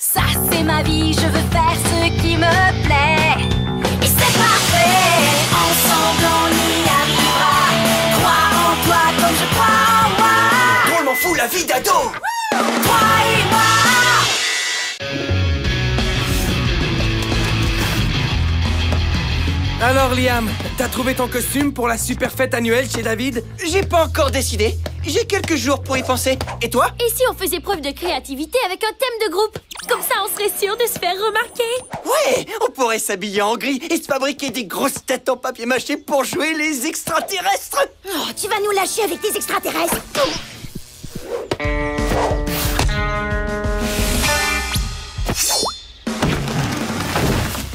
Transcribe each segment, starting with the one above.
Ça c'est ma vie, je veux faire ce qui me plaît. Et c'est parfait, ensemble on y arrivera. Croire en toi comme je crois en moi. Drôlement fou la vie d'ado. Toi et moi. Alors Liam, t'as trouvé ton costume pour la super fête annuelle chez David? J'ai pas encore décidé. J'ai quelques jours pour y penser. Et toi? Et si on faisait preuve de créativité avec un thème de groupe? Comme ça, on serait sûr de se faire remarquer. Ouais, on pourrait s'habiller en gris et se fabriquer des grosses têtes en papier mâché pour jouer les extraterrestres. Oh, tu vas nous lâcher avec tes extraterrestres.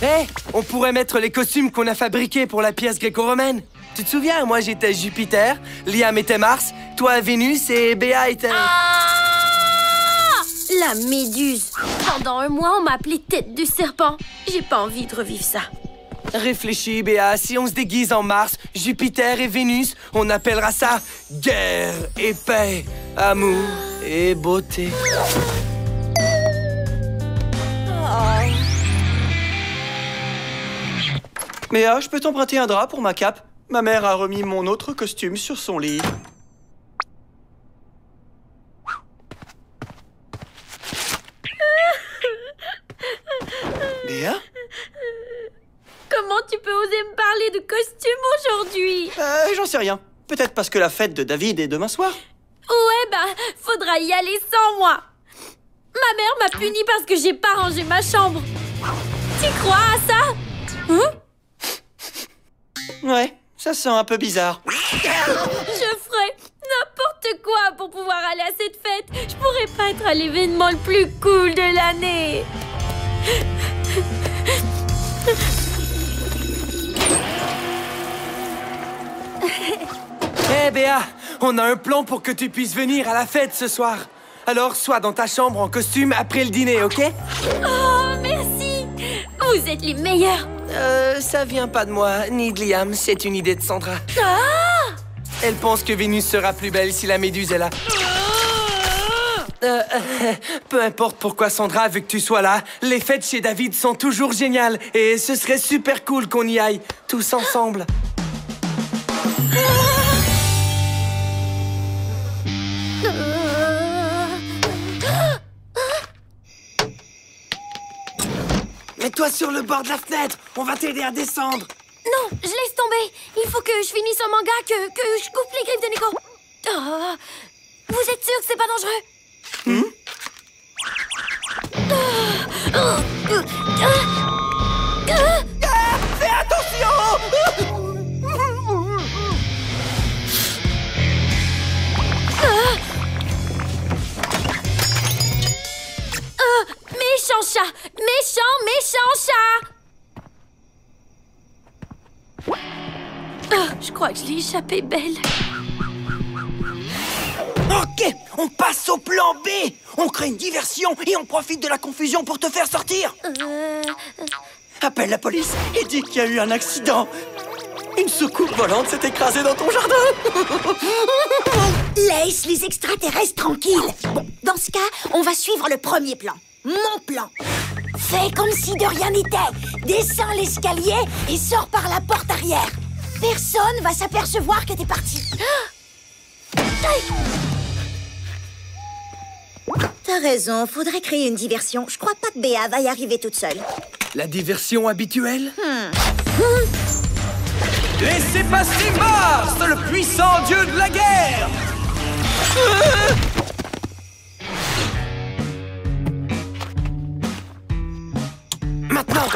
Hé, on pourrait mettre les costumes qu'on a fabriqués pour la pièce gréco-romaine. Tu te souviens, moi j'étais Jupiter, Liam était Mars, toi Vénus et Béa était... Ah! La méduse. Pendant un mois, on m'a appelée tête de serpent. J'ai pas envie de revivre ça. Réfléchis, Béa, si on se déguise en Mars, Jupiter et Vénus, on appellera ça guerre et paix, amour et beauté. Béa, je peux t'emprunter un drap pour ma cape? Ma mère a remis mon autre costume sur son lit. Béa? Comment tu peux oser me parler de costume aujourd'hui? J'en sais rien. Peut-être parce que la fête de David est demain soir. Ouais, bah, faudra y aller sans moi. Ma mère m'a puni parce que j'ai pas rangé ma chambre. Tu crois à ça? Hein? Ouais, ça sent un peu bizarre. Je ferais n'importe quoi pour pouvoir aller à cette fête. Je pourrais pas être à l'événement le plus cool de l'année. Hé Béa, on a un plan pour que tu puisses venir à la fête ce soir. Alors, sois dans ta chambre en costume après le dîner, ok? Oh, merci. Vous êtes les meilleurs. Ça vient pas de moi, ni de Liam, c'est une idée de Sandra. Ah! Elle pense que Vénus sera plus belle si la méduse est là. Peu importe pourquoi Sandra veut que tu sois là, les fêtes chez David sont toujours géniales et ce serait super cool qu'on y aille, tous ensemble. Mets-toi sur le bord de la fenêtre, on va t'aider à descendre. Non, je laisse tomber. Il faut que je finisse un manga, que je coupe les griffes de Neko. Oh, vous êtes sûr que c'est pas dangereux? Fais attention! Méchant chat! Méchant chat! Je crois que je l'ai échappé belle. Ok, on passe au plan B. On crée une diversion et on profite de la confusion pour te faire sortir. Appelle la police et dis qu'il y a eu un accident. Une soucoupe volante s'est écrasée dans ton jardin. Laisse les extraterrestres tranquilles. Bon, dans ce cas, on va suivre le premier plan. Mon plan. Fais comme si de rien n'était. Descends l'escalier et sors par la porte arrière. Personne va s'apercevoir que t'es parti. T'as raison, faudrait créer une diversion. Je crois pas que Béa va y arriver toute seule. La diversion habituelle? Et c'est pas Mars, le puissant dieu de la guerre. Maintenant!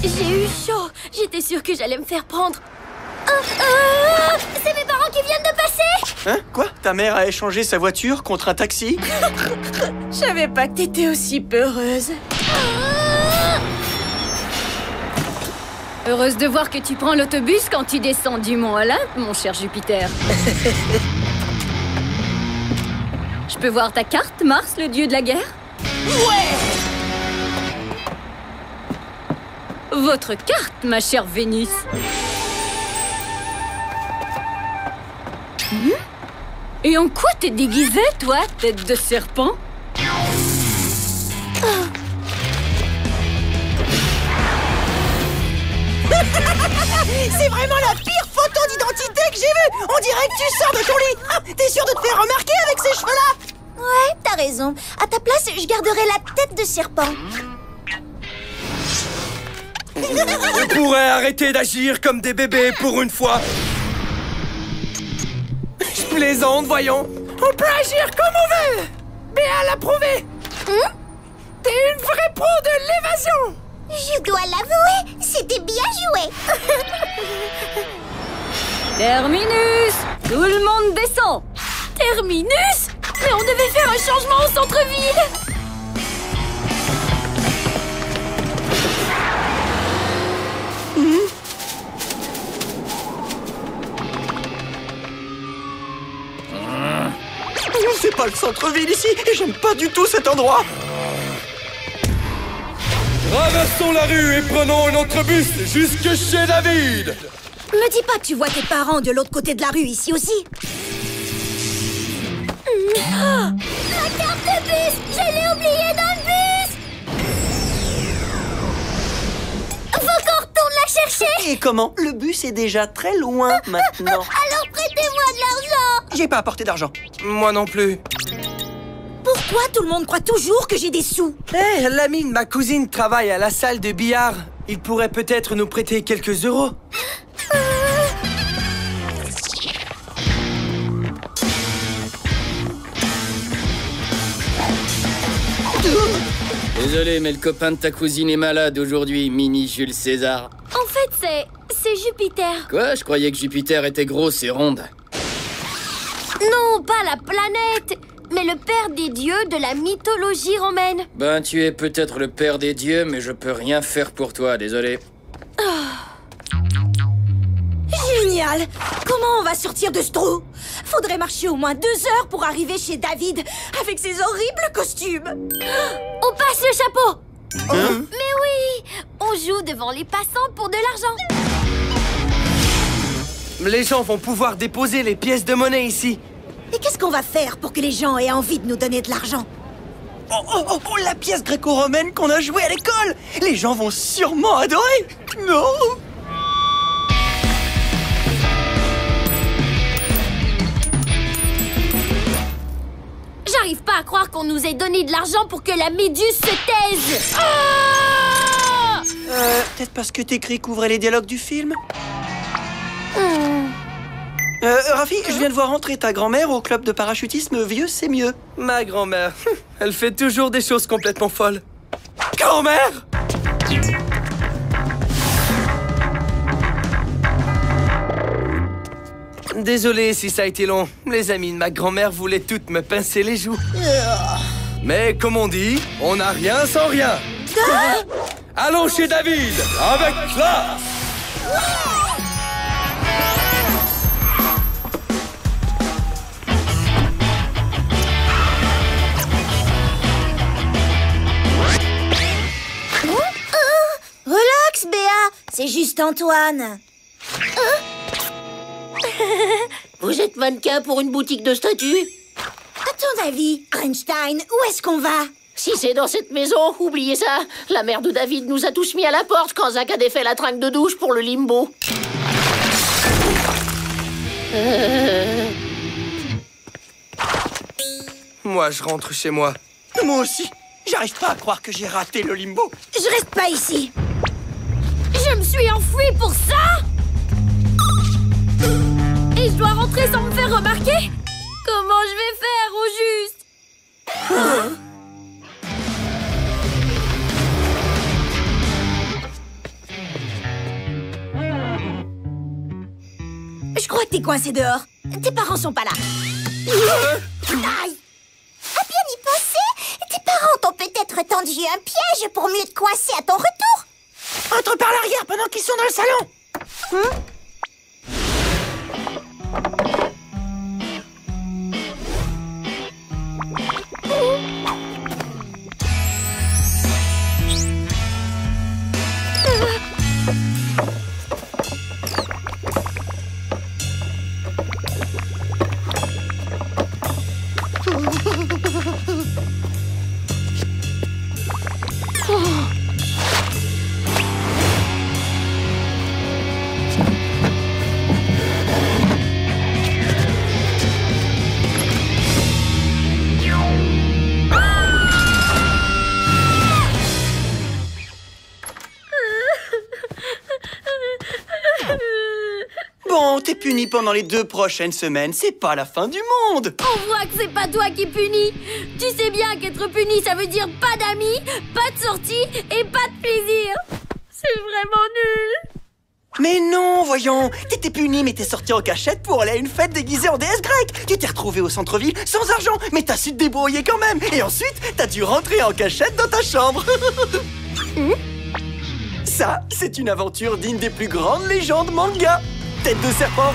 J'ai eu chaud. J'étais sûre que j'allais me faire prendre. C'est mes parents qui viennent de passer. Hein? Quoi? Ta mère a échangé sa voiture contre un taxi? Je savais pas que t'étais aussi peureuse. Heureuse de voir que tu prends l'autobus quand tu descends du mont Olympe, mon cher Jupiter. Je peux voir ta carte, Mars, le dieu de la guerre? Ouais! Votre carte, ma chère Vénus. Et en quoi t'es déguisée, toi, tête de serpent? C'est vraiment la pire photo d'identité que j'ai vue! On dirait que tu sors de ton lit! Ah, t'es sûr de te faire remarquer avec ces cheveux-là? Ouais, t'as raison. À ta place, je garderai la tête de serpent. On pourrait arrêter d'agir comme des bébés pour une fois. Je plaisante, voyons. On peut agir comme on veut. Béa l'a prouvé. T'es une vraie pro de l'évasion. Je dois l'avouer, c'était bien joué. Terminus! Tout le monde descend! Terminus? Mais on devait faire un changement au centre-ville! C'est pas le centre-ville ici, et j'aime pas du tout cet endroit. Traversons la rue et prenons un autre bus jusque chez David. Me dis pas que tu vois tes parents de l'autre côté de la rue ici aussi. La carte de bus! Je l'ai oubliée dans le bus! Faut qu'on retourne la chercher! Et comment? Le bus est déjà très loin maintenant. Alors prêtez-moi de l'argent! J'ai pas apporté d'argent. Moi non plus. Pourquoi tout le monde croit toujours que j'ai des sous? Hé, l'ami de ma cousine travaille à la salle de billard. Il pourrait peut-être nous prêter quelques euros. Désolé, mais le copain de ta cousine est malade aujourd'hui, mini Jules César. En fait, c'est Jupiter. Quoi? Je croyais que Jupiter était grosse et ronde. Non, pas la planète, mais le père des dieux de la mythologie romaine. Ben, tu es peut-être le père des dieux, mais je peux rien faire pour toi, désolé. Génial! Comment on va sortir de ce trou? Faudrait marcher au moins 2 heures pour arriver chez David avec ses horribles costumes. On passe le chapeau. Mais oui, on joue devant les passants pour de l'argent. Les gens vont pouvoir déposer les pièces de monnaie ici. Et qu'est-ce qu'on va faire pour que les gens aient envie de nous donner de l'argent? Oh, la pièce gréco-romaine qu'on a jouée à l'école! Les gens vont sûrement adorer! Non! J'arrive pas à croire qu'on nous ait donné de l'argent pour que la méduse se taise. Peut-être parce que tes cris couvraient les dialogues du film? Rafi, je viens de voir entrer ta grand-mère au club de parachutisme Vieux, c'est mieux. Ma grand-mère, elle fait toujours des choses complètement folles. Grand-mère! Désolé si ça a été long. Les amis de ma grand-mère voulaient toutes me pincer les joues. Mais comme on dit, on n'a rien sans rien. Allons chez David, avec classe! Relax, Béa, c'est juste Antoine. Vous êtes mannequin pour une boutique de statues? À ton avis, Einstein, où est-ce qu'on va? Si c'est dans cette maison, oubliez ça. La mère de David nous a tous mis à la porte quand Zach a défait la trinque de douche pour le limbo. Moi, je rentre chez moi. Moi aussi. J'arrive pas à croire que j'ai raté le limbo. Je reste pas ici. Je me suis enfuie pour ça? Et je dois rentrer sans me faire remarquer? Comment je vais faire au juste? Je crois que t'es coincé dehors. Tes parents sont pas là. Aïe! À bien y penser, tes parents t'ont peut-être tendu un piège pour mieux te coincer à ton retour. Entre par l'arrière pendant qu'ils sont dans le salon. Bon, t'es puni pendant les 2 prochaines semaines, c'est pas la fin du monde. On voit que c'est pas toi qui punis. Tu sais bien qu'être puni, ça veut dire pas d'amis, pas de sortie et pas de plaisir. C'est vraiment nul. Mais non, voyons, t'étais puni mais t'es sorti en cachette pour aller à une fête déguisée en déesse grecque. Tu t'es retrouvé au centre-ville sans argent, mais t'as su te débrouiller quand même. Et ensuite, t'as dû rentrer en cachette dans ta chambre. Ça, c'est une aventure digne des plus grandes légendes manga. Tête de serpent.